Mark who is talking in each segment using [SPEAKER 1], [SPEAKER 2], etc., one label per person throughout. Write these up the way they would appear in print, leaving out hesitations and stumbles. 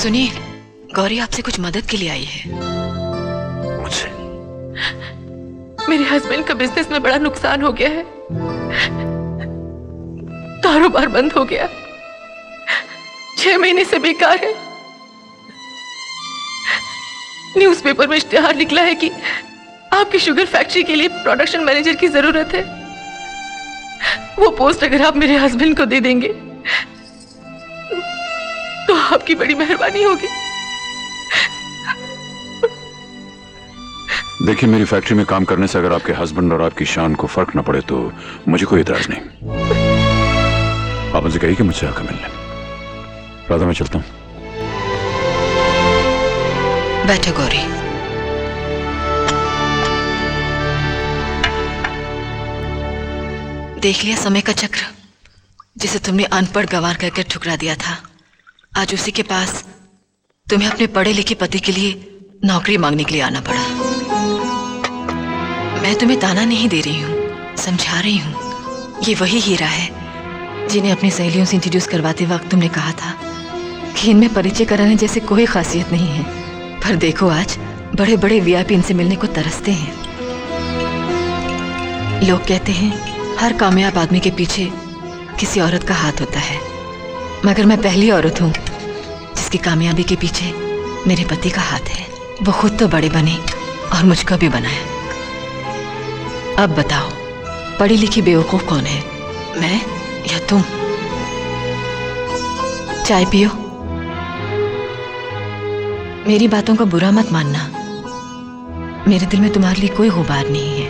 [SPEAKER 1] सुनिए, गौरी आपसे कुछ मदद के लिए आई है।
[SPEAKER 2] मुझसे?
[SPEAKER 1] मेरे हस्बैंड का बिजनेस में बड़ा नुकसान हो गया है, कारोबार बंद हो गया, 6 महीने से बेकार है। न्यूज़पेपर में इश्तिहार निकला है कि आपकी शुगर फैक्ट्री के लिए प्रोडक्शन मैनेजर की जरूरत है। वो पोस्ट अगर आप मेरे हस्बैंड को दे देंगे तो आपकी बड़ी मेहरबानी होगी।
[SPEAKER 2] देखिए, मेरी फैक्ट्री में काम करने से अगर आपके हस्बैंड और आपकी शान को फर्क न पड़े तो मुझे कोई इतराज नहीं। आप मुझे कहिए कि मुझसे आकर मिलने। राधा, मैं चलता हूं।
[SPEAKER 1] बैठो गौरी। देख लिया समय का चक्र, जिसे तुमने अनपढ़ गंवार करके ठुकरा दिया था। आज उसी के पास तुम्हें अपने पढ़े लिखे पति के लिए नौकरी मांगने के लिए आना पड़ा। मैं तुम्हें ताना नहीं दे रही हूँ, समझा रही हूँ। ये वही हीरा है जिन्हें अपनी सहेलियों से इंट्रोड्यूस करवाते वक्त तुमने कहा था कि इनमें परिचय कराने जैसे कोई खासियत नहीं है। पर देखो, आज बड़े बड़े वीआईपी इनसे मिलने को तरसते हैं। लोग कहते हैं हर कामयाब आदमी के पीछे किसी औरत का हाथ होता है, मगर मैं पहली औरत हूँ जिसकी कामयाबी के पीछे मेरे पति का हाथ है। वो खुद तो बड़े बने और मुझको भी बनाया। अब बताओ, पढ़ी लिखी बेवकूफ कौन है, मैं या तुम? चाय पियो। मेरी बातों का बुरा मत मानना, मेरे दिल में तुम्हारे लिए कोई गुबार नहीं है।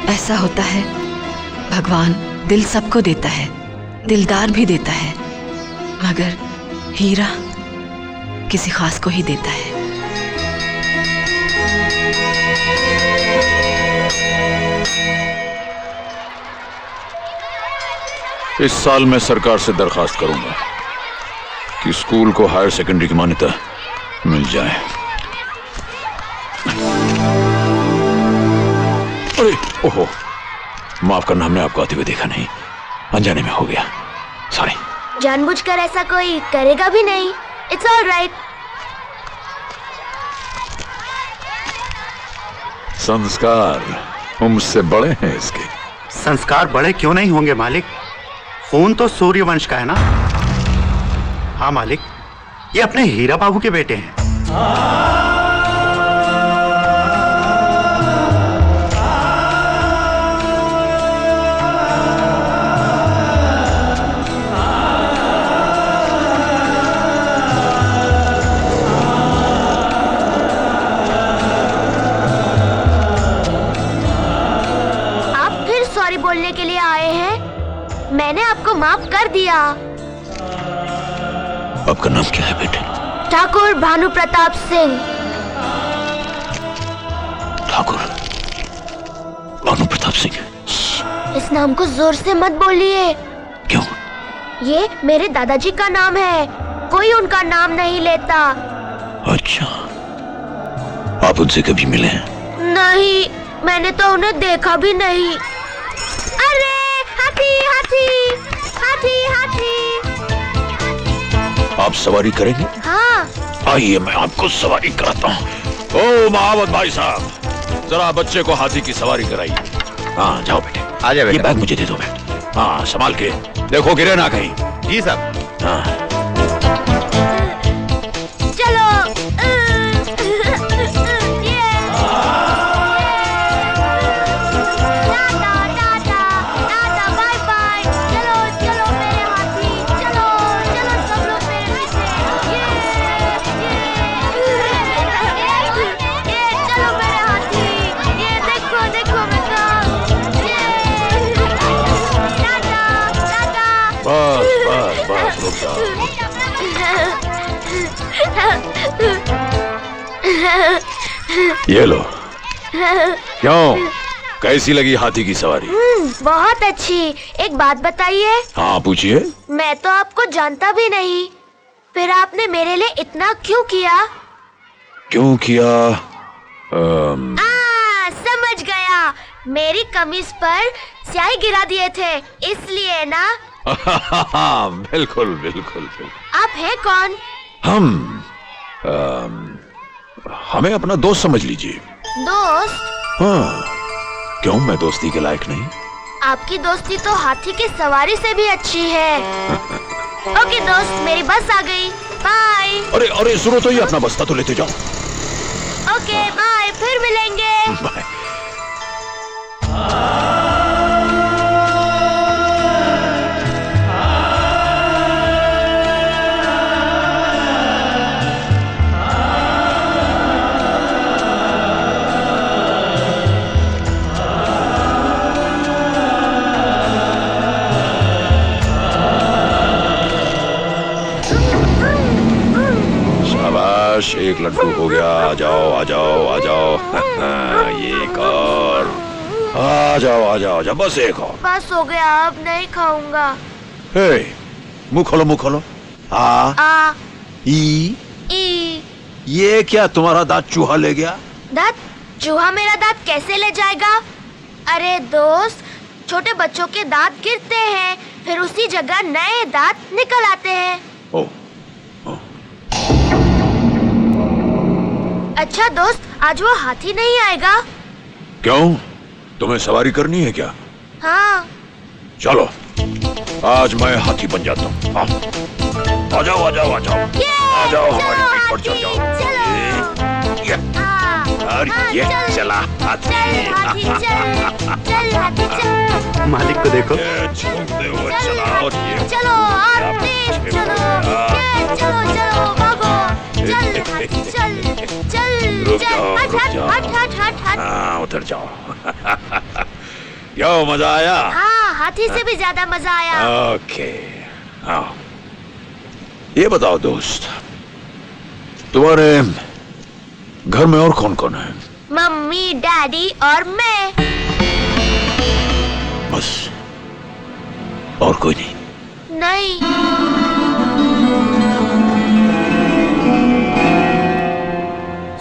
[SPEAKER 1] ऐसा होता है, भगवान दिल सबको देता है, दिलदार भी देता है, मगर हीरा किसी खास को ही देता है।
[SPEAKER 2] इस साल मैं सरकार से दरखास्त करूंगा कि स्कूल को हायर सेकेंडरी की मान्यता मिल जाए। अरे ओहो, माफ करना, हमने आपको आते हुए देखा नहीं, अनजाने में हो गया, सॉरी।
[SPEAKER 3] जानबूझकर ऐसा कोई करेगा भी नहीं। It's all right.
[SPEAKER 2] संस्कार मुझसे बड़े हैं इसके।
[SPEAKER 4] संस्कार बड़े क्यों नहीं होंगे मालिक? खून तो सूर्यवंश का है ना। हाँ मालिक, ये अपने हीरा बाबू के बेटे हैं।
[SPEAKER 3] आप फिर सॉरी बोलने के लिए आए हैं? मैंने आपको माफ कर दिया।
[SPEAKER 2] आपका नाम क्या है बेटे?
[SPEAKER 3] ठाकुर भानु प्रताप सिंह।
[SPEAKER 2] ठाकुर भानु प्रताप सिंह?
[SPEAKER 3] इस नाम को जोर से मत बोलिए।
[SPEAKER 2] क्यों?
[SPEAKER 3] ये मेरे दादाजी का नाम है, कोई उनका नाम नहीं लेता।
[SPEAKER 2] अच्छा, आप उनसे कभी मिले हैं?
[SPEAKER 3] नहीं, मैंने तो उन्हें देखा भी नहीं। अरे हाथी हाथी हाथी हाथी।
[SPEAKER 2] आप सवारी करेंगे?
[SPEAKER 3] हाँ।
[SPEAKER 2] आइए, मैं आपको सवारी कराता हूँ। ओ महावत भाई साहब, जरा बच्चे को हाथी की सवारी कराइए। हाँ जाओ बेटे,
[SPEAKER 4] आ जाओ।
[SPEAKER 2] ये बैग मुझे दे दो बेटे। हाँ, संभाल के देखो, गिरे ना कहीं।
[SPEAKER 4] जी साहब।
[SPEAKER 2] हाँ।
[SPEAKER 3] चलो।
[SPEAKER 2] बस बस बस, रुक जाओ। ये लो। क्यों, कैसी लगी हाथी की सवारी?
[SPEAKER 3] बहुत अच्छी। एक बात बताइए।
[SPEAKER 2] हाँ पूछिए।
[SPEAKER 3] मैं तो आपको जानता भी नहीं, फिर आपने मेरे लिए इतना क्यों किया?
[SPEAKER 2] क्यों किया?
[SPEAKER 3] समझ गया, मेरी कमीज पर स्याही गिरा दिए थे, इसलिए ना।
[SPEAKER 2] बिल्कुल बिल्कुल बिल्कुल।
[SPEAKER 3] आप हैं कौन?
[SPEAKER 2] हमें अपना दोस्त समझ लीजिए।
[SPEAKER 3] दोस्त?
[SPEAKER 2] हाँ, क्यों मैं दोस्ती के लायक नहीं?
[SPEAKER 3] आपकी दोस्ती तो हाथी की सवारी से भी अच्छी है। ओके दोस्त, मेरी बस आ गई। बाय।
[SPEAKER 2] अरे अरे सुनो तो, ये अपना बस्ता तो लेते जाओ।
[SPEAKER 3] ओके बाय, फिर मिलेंगे।
[SPEAKER 2] बाय। शाबाश, एक लड्डू हो गया। आ जाओ आ जाओ आ जाओ। ये एक और। आ जाओ आ जाओ आ जाओ, बस एक और।
[SPEAKER 3] बस हो गया, अब नहीं खाऊंगा।
[SPEAKER 2] हे, मुंह खोलो मुंह खोलो।
[SPEAKER 3] आ
[SPEAKER 2] ई
[SPEAKER 3] ई।
[SPEAKER 2] ये क्या तुम्हारा दांत चूहा ले गया?
[SPEAKER 3] दांत? चूहा मेरा दांत कैसे ले जाएगा? अरे दोस्त, छोटे बच्चों के दांत गिरते हैं, फिर उसी जगह नए दांत निकल आते हैं।
[SPEAKER 2] ओ,
[SPEAKER 3] अच्छा दोस्त, आज वो हाथी नहीं आएगा?
[SPEAKER 2] क्यों, तुम्हें सवारी करनी है क्या?
[SPEAKER 3] हाँ।
[SPEAKER 2] चलो, आज मैं हाथी बन जाता हूँ। आ जाओ आ जाओ आ जाओ आ जाओ, हमारी पीठ पर चढ़ जाओ। ये चला हाथी।
[SPEAKER 3] चल हाथी चल।
[SPEAKER 4] मालिक को देखो।
[SPEAKER 2] छोड़ते हुए चला, और ये
[SPEAKER 3] चलो और तेज चलो। चलो चलो भागो। चल हाथी चल चल
[SPEAKER 2] रुक
[SPEAKER 3] चल।
[SPEAKER 2] जाओ,
[SPEAKER 3] हट
[SPEAKER 2] रुक
[SPEAKER 3] हट
[SPEAKER 2] जाओ।
[SPEAKER 3] हट हट हट हट।
[SPEAKER 2] हाँ, उतर जाओ। क्यों, मजा आया?
[SPEAKER 3] हाँ, हाथी से भी ज्यादा मजा आया।
[SPEAKER 2] ओके, आओ। ये बताओ दोस्त, तुम्हारे घर में और कौन कौन है?
[SPEAKER 3] मम्मी, डैडी और मैं।
[SPEAKER 2] बस, और कोई नहीं?
[SPEAKER 3] नहीं।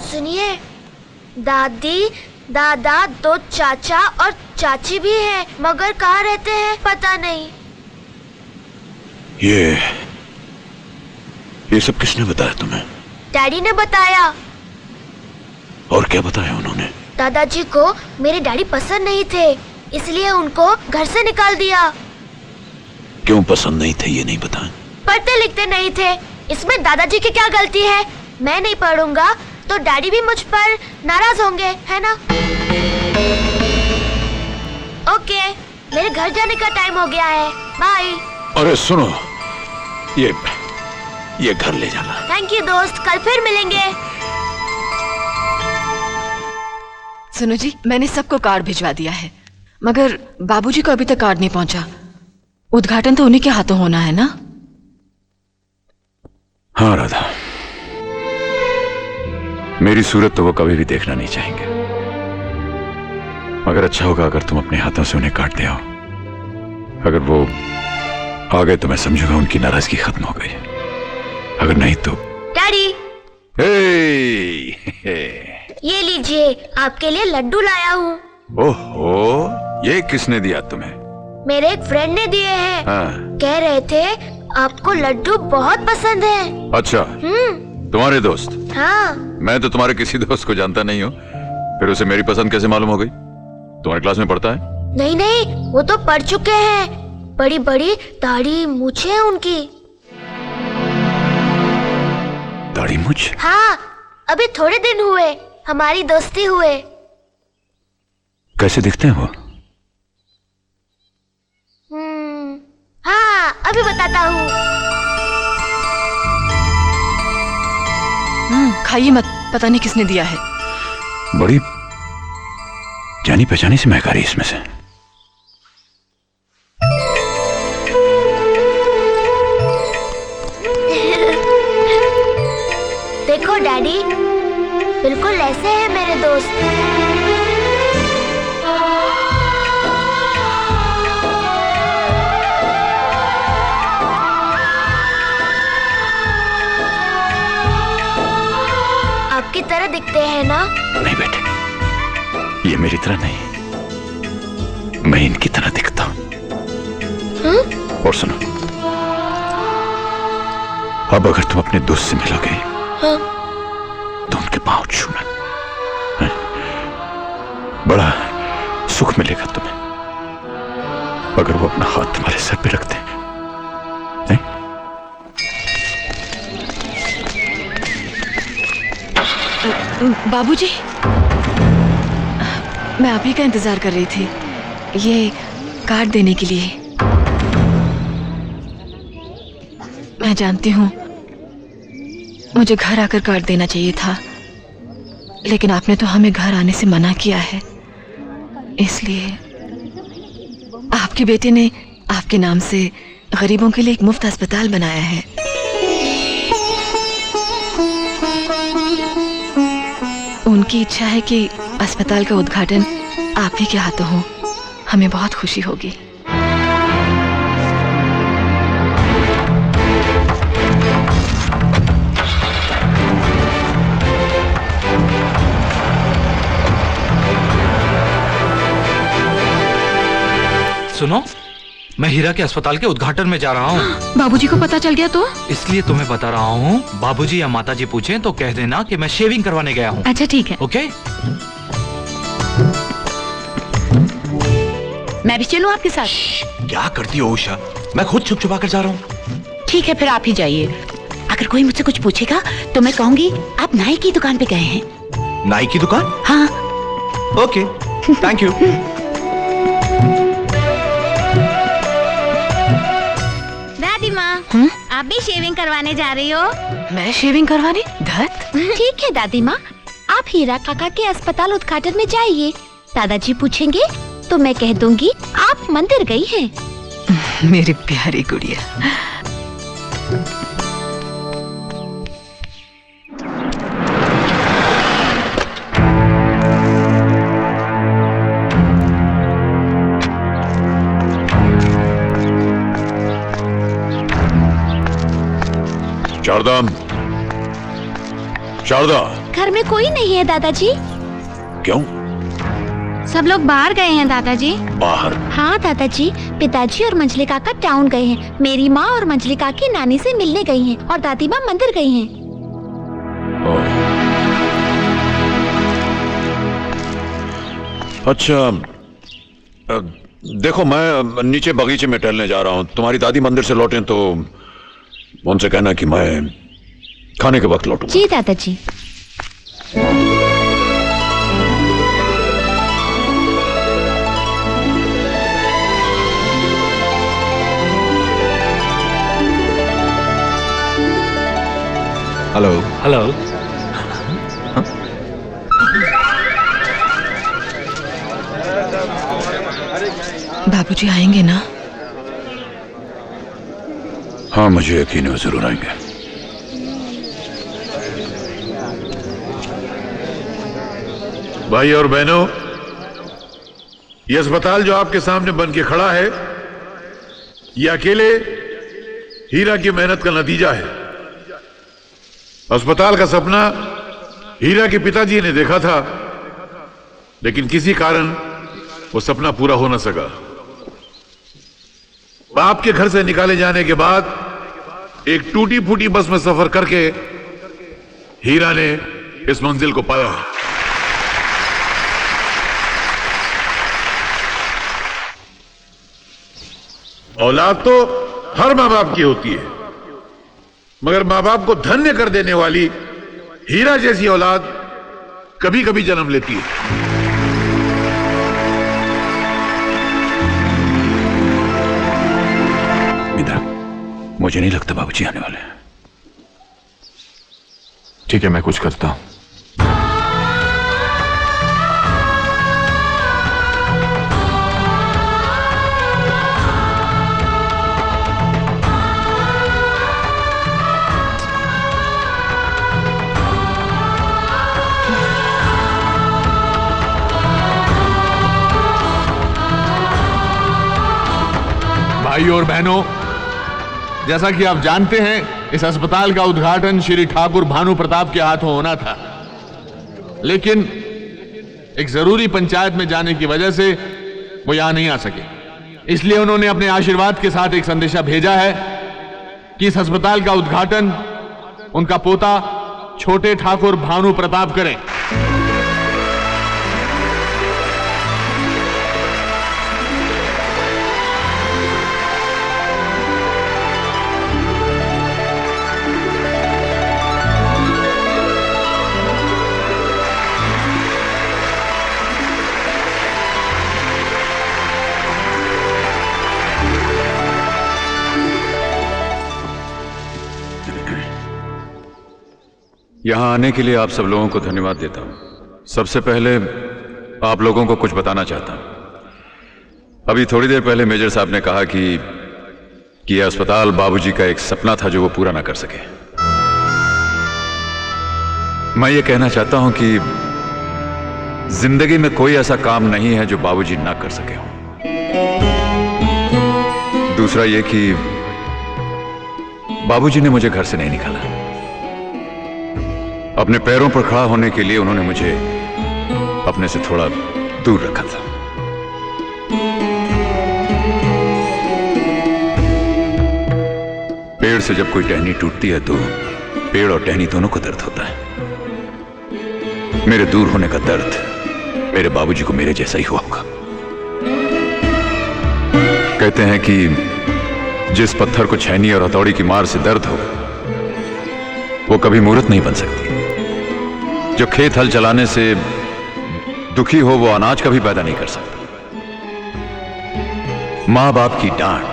[SPEAKER 3] सुनिए, दादी, दादा, दो चाचा और चाची भी हैं, मगर कहाँ रहते हैं पता नहीं।
[SPEAKER 2] ये सब किसने बताया तुम्हें?
[SPEAKER 3] डैडी ने बताया।
[SPEAKER 2] और क्या बताया उन्होंने?
[SPEAKER 3] दादाजी को मेरे डैडी पसंद नहीं थे, इसलिए उनको घर से निकाल दिया।
[SPEAKER 2] क्यों पसंद नहीं थे ये नहीं बताया?
[SPEAKER 3] पढ़ते लिखते नहीं थे, इसमें दादाजी की क्या गलती है? मैं नहीं पढ़ूंगा तो डैडी भी मुझ पर नाराज होंगे, है ना? ओके, मेरे घर जाने का टाइम हो गया है। बाय।
[SPEAKER 2] अरे सुनो, ये घर ले जाना।
[SPEAKER 3] थैंक यू दोस्त, कल फिर मिलेंगे।
[SPEAKER 1] सुनो जी, मैंने सबको कार्ड भिजवा दिया है, मगर बाबूजी को अभी तक कार्ड नहीं पहुंचा। उद्घाटन तो उन्हीं के हाथों होना है ना?
[SPEAKER 2] हाँ राधा, मेरी सूरत तो वो कभी भी देखना नहीं चाहेंगे, मगर अच्छा होगा अगर तुम अपने हाथों से उन्हें काट दे आओ। अगर वो आ गए तो मैं समझूंगा उनकी नाराजगी खत्म हो गई, अगर नहीं तो।
[SPEAKER 3] डैडी, ये लीजिए, आपके लिए लड्डू लाया हूँ।
[SPEAKER 2] ओहो, ये किसने दिया तुम्हें?
[SPEAKER 3] मेरे एक फ्रेंड ने दिए हैं।
[SPEAKER 2] हाँ।
[SPEAKER 3] कह रहे थे आपको लड्डू बहुत पसंद है।
[SPEAKER 2] अच्छा, तुम्हारे दोस्त?
[SPEAKER 3] हाँ।
[SPEAKER 2] मैं तो तुम्हारे किसी दोस्त को जानता नहीं हूँ, फिर उसे मेरी पसंद कैसे मालूम हो गई? तुम्हारी क्लास में पढ़ता है?
[SPEAKER 3] नहीं नहीं, वो तो पढ़ चुके हैं, बड़ी बड़ी दाढ़ी मूछें हैं उनकी।
[SPEAKER 2] दाढ़ी मूछ?
[SPEAKER 3] हाँ, अभी थोड़े दिन हुए हमारी दोस्ती हुए।
[SPEAKER 2] कैसे दिखते हैं वो?
[SPEAKER 3] हाँ, अभी बताता हूँ।
[SPEAKER 1] खाइए मत, पता नहीं किसने दिया है।
[SPEAKER 2] बड़ी जानी पहचानी सी महक आ रही इसमें से।
[SPEAKER 3] देखो डैडी, बिल्कुल ऐसे हैं मेरे दोस्त। आपकी तरह दिखते हैं ना?
[SPEAKER 2] नहीं बेटे, ये मेरी तरह नहीं, मैं इनकी तरह दिखता हूं। और सुनो, अब अगर तुम अपने दोस्त से मिलोगे
[SPEAKER 3] हाँ?
[SPEAKER 2] तो उनके पांव छूना, बड़ा सुख मिलेगा तुम्हें अगर वो अपना हाथ तुम्हारे सर पे रखते हैं। नहीं?
[SPEAKER 1] बाबूजी, मैं आप ही का इंतजार कर रही थी, ये कार्ड देने के लिए। मैं जानती हूँ मुझे घर आकर कार्ड देना चाहिए था, लेकिन आपने तो हमें घर आने से मना किया है, इसलिए आपके बेटे ने आपके नाम से गरीबों के लिए एक मुफ्त अस्पताल बनाया है। उनकी इच्छा है कि अस्पताल का उद्घाटन आप ही के हाथों हो। हमें बहुत खुशी होगी।
[SPEAKER 5] सुनो, मैं हीरा के अस्पताल के उद्घाटन में जा रहा हूँ।
[SPEAKER 1] बाबूजी को पता चल गया तो?
[SPEAKER 5] इसलिए तुम्हें बता रहा हूँ, बाबूजी या माताजी पूछें तो कह देना कि मैं शेविंग करवाने गया हूँ।
[SPEAKER 1] अच्छा ठीक है।
[SPEAKER 5] ओके?
[SPEAKER 6] मैं भी चलूं आपके साथ?
[SPEAKER 7] क्या करती हो उषा, मैं खुद छुप छुपा कर जा रहा हूँ।
[SPEAKER 6] ठीक है, फिर आप ही जाइए। अगर कोई मुझसे कुछ पूछेगा तो मैं कहूंगी आप नाई की दुकान पे गए हैं।
[SPEAKER 7] नाई की दुकान?
[SPEAKER 6] हाँ।
[SPEAKER 7] Okay, thank you.
[SPEAKER 3] दादी माँ, आप भी शेविंग करवाने जा रही हो?
[SPEAKER 1] मैं शेविंग करवाने? धत।
[SPEAKER 3] ठीक है दादी माँ, आप हीरा काका के अस्पताल उद्घाटन में जाइए। दादाजी पूछेंगे तो मैं कह दूंगी आप मंदिर गई हैं।
[SPEAKER 1] मेरी प्यारी गुड़िया।
[SPEAKER 2] शारदा, शारदा।
[SPEAKER 3] घर में कोई नहीं है दादाजी।
[SPEAKER 2] क्यों?
[SPEAKER 3] सब लोग बाहर गए हैं दादाजी।
[SPEAKER 2] बाहर?
[SPEAKER 3] हाँ दादाजी, पिताजी और मंजली काका टाउन गए हैं। मेरी माँ और मंजली काकी नानी से मिलने गई हैं और दादी माँ मंदिर गई हैं।
[SPEAKER 2] अच्छा, देखो मैं नीचे बगीचे में टहलने जा रहा हूँ। तुम्हारी दादी मंदिर से लौटें तो उनसे कहना कि मैं खाने के वक्त लौटूंगा।
[SPEAKER 3] जी दादाजी।
[SPEAKER 7] हेलो।
[SPEAKER 5] हेलो।
[SPEAKER 1] बाबूजी आएंगे ना?
[SPEAKER 2] हाँ, मुझे यकीन है वो जरूर आएंगे।
[SPEAKER 8] भाई और बहनों, ये अस्पताल जो आपके सामने बन के खड़ा है, ये अकेले हीरा की मेहनत का नतीजा है। अस्पताल का सपना हीरा के पिताजी ने देखा था, लेकिन किसी कारण वो सपना पूरा हो न सका। बाप के घर से निकाले जाने के बाद एक टूटी फूटी बस में सफर करके हीरा ने इस मंजिल को पाया। औलाद तो हर माँ बाप की होती है, मगर माँ बाप को धन्य कर देने वाली हीरा जैसी औलाद कभी कभी जन्म लेती है।
[SPEAKER 2] मुझे नहीं लगता बाबूजी आने वाले हैं।
[SPEAKER 8] ठीक है, मैं कुछ करता हूं।
[SPEAKER 9] भाइयों और बहनों, जैसा कि आप जानते हैं, इस अस्पताल का उद्घाटन श्री ठाकुर भानु प्रताप के हाथों होना था, लेकिन एक जरूरी पंचायत में जाने की वजह से वो यहां नहीं आ सके। इसलिए उन्होंने अपने आशीर्वाद के साथ एक संदेशा भेजा है कि इस अस्पताल का उद्घाटन उनका पोता छोटे ठाकुर भानु प्रताप करें।
[SPEAKER 2] यहां आने के लिए आप सब लोगों को धन्यवाद देता हूं। सबसे पहले आप लोगों को कुछ बताना चाहता हूं। अभी थोड़ी देर पहले मेजर साहब ने कहा कि यह अस्पताल बाबूजी का एक सपना था जो वो पूरा ना कर सके। मैं ये कहना चाहता हूं कि जिंदगी में कोई ऐसा काम नहीं है जो बाबूजी ना कर सके हो। दूसरा ये कि बाबूजी ने मुझे घर से नहीं निकाला। अपने पैरों पर खड़ा होने के लिए उन्होंने मुझे अपने से थोड़ा दूर रखा था। पेड़ से जब कोई टहनी टूटती है तो पेड़ और टहनी दोनों को दर्द होता है। मेरे दूर होने का दर्द मेरे बाबूजी को मेरे जैसा ही हुआ होगा। कहते हैं कि जिस पत्थर को छैनी और हथौड़ी की मार से दर्द हो वो कभी मूर्त नहीं बन सकती। जो खेत हल चलाने से दुखी हो वो अनाज कभी पैदा नहीं कर सकता। मां बाप की डांट,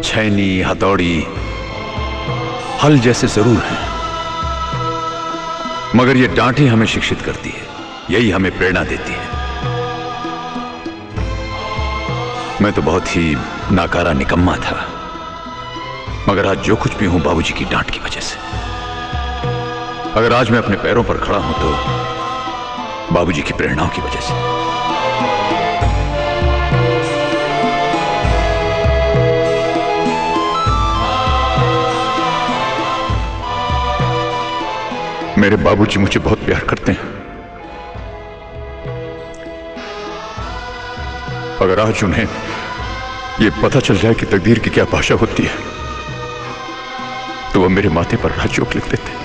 [SPEAKER 2] छैनी, हथौड़ी, हल जैसे जरूर हैं, मगर ये डांट ही हमें शिक्षित करती है, यही हमें प्रेरणा देती है। मैं तो बहुत ही नाकारा निकम्मा था, मगर आज जो कुछ भी हूं बाबूजी की डांट की वजह से। अगर आज मैं अपने पैरों पर खड़ा हूं तो बाबूजी की प्रेरणाओं की वजह से। मेरे बाबूजी मुझे बहुत प्यार करते हैं। अगर आज उन्हें यह पता चल जाए कि तकदीर की क्या भाषा होती है तो वो मेरे माथे पर राजयोग लिख देते।